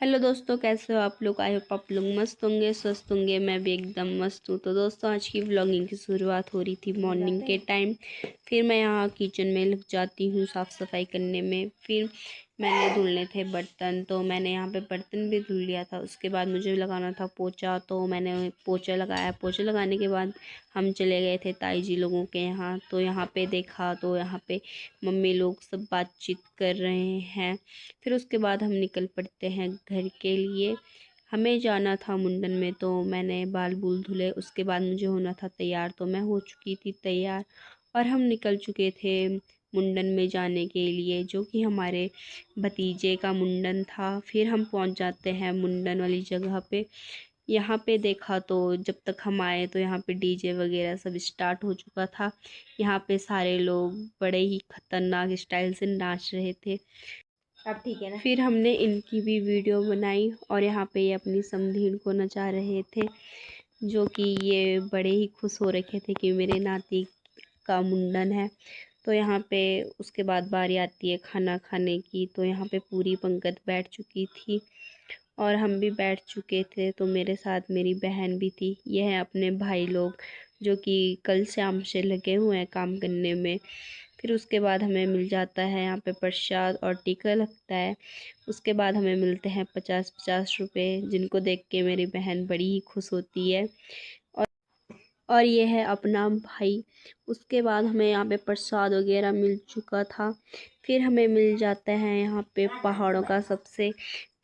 Hello दोस्तों, कैसे हो आप लोग। आई होप आप लोग मस्त होंगे, स्वस्थ होंगे। मैं भी एकदम मस्त हूँ। तो दोस्तों, आज की व्लॉगिंग की शुरुआत हो रही थी मॉर्निंग के टाइम। फिर मैं यहाँ किचन में लग जाती हूँ साफ़ सफाई करने में। फिर मैंने धुलने थे बर्तन, तो मैंने यहाँ पे बर्तन भी धुल लिया था। उसके बाद मुझे लगाना था पोछा, तो मैंने पोछा लगाया। पोछा लगाने के बाद हम चले गए थे ताई जी लोगों के यहाँ। तो यहाँ पे देखा तो यहाँ पे मम्मी लोग सब बातचीत कर रहे हैं। फिर उसके बाद हम निकल पड़ते हैं घर के लिए। हमें जाना था मुंडन में, तो मैंने बाल बूल धुले। उसके बाद मुझे होना था तैयार, तो मैं हो चुकी थी तैयार और हम निकल चुके थे मुंडन में जाने के लिए, जो कि हमारे भतीजे का मुंडन था। फिर हम पहुंच जाते हैं मुंडन वाली जगह पे। यहाँ पे देखा तो जब तक हम आए तो यहाँ पे डीजे वगैरह सब स्टार्ट हो चुका था। यहाँ पे सारे लोग बड़े ही खतरनाक स्टाइल से नाच रहे थे। अब ठीक है ना। फिर हमने इनकी भी वीडियो बनाई और यहाँ पे ये अपनी समधीन को नचा रहे थे, जो कि ये बड़े ही खुश हो रखे थे कि मेरे नाती का मुंडन है। तो यहाँ पे उसके बाद बारी आती है खाना खाने की। तो यहाँ पे पूरी पंगत बैठ चुकी थी और हम भी बैठ चुके थे। तो मेरे साथ मेरी बहन भी थी। ये है अपने भाई लोग, जो कि कल शाम से लगे हुए हैं काम करने में। फिर उसके बाद हमें मिल जाता है यहाँ पे प्रसाद और टीका लगता है। उसके बाद हमें मिलते हैं 50-50 रुपए, जिनको देख के मेरी बहन बड़ी ही खुश होती है। और ये है अपना भाई। उसके बाद हमें यहाँ पे प्रसाद वगैरह मिल चुका था। फिर हमें मिल जाता है यहाँ पे पहाड़ों का सबसे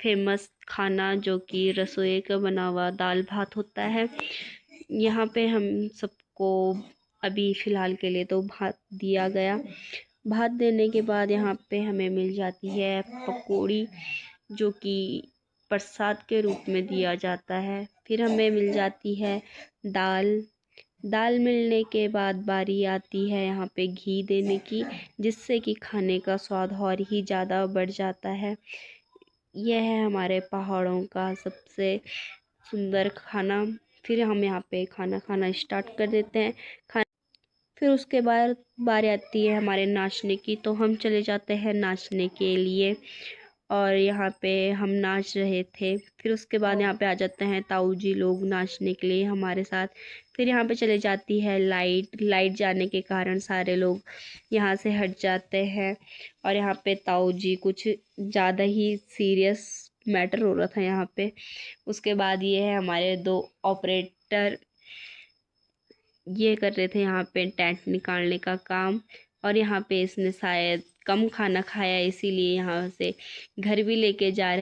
फेमस खाना, जो कि रसोई का बना हुआ दाल भात होता है। यहाँ पे हम सबको अभी फ़िलहाल के लिए तो भात दिया गया। भात देने के बाद यहाँ पे हमें मिल जाती है पकौड़ी, जो कि प्रसाद के रूप में दिया जाता है। फिर हमें मिल जाती है दाल। दाल मिलने के बाद बारी आती है यहाँ पे घी देने की, जिससे कि खाने का स्वाद और ही ज़्यादा बढ़ जाता है। यह है हमारे पहाड़ों का सबसे सुंदर खाना। फिर हम यहाँ पे खाना खाना स्टार्ट कर देते हैं। फिर उसके बाद बारी आती है हमारे नाचने की, तो हम चले जाते हैं नाचने के लिए और यहाँ पे हम नाच रहे थे। फिर उसके बाद यहाँ पे आ जाते हैं ताऊ जी लोग नाचने के लिए हमारे साथ। फिर यहाँ पे चले जाती है लाइट जाने के कारण सारे लोग यहाँ से हट जाते हैं और यहाँ पे ताऊ जी कुछ ज़्यादा ही सीरियस मैटर हो रहा था यहाँ पे। उसके बाद ये है हमारे दो ऑपरेटर, ये कर रहे थे यहाँ पे टेंट निकालने का काम। और यहाँ पे इसने शायद कम खाना खाया, इसीलिए यहाँ से घर भी लेके जा रहे।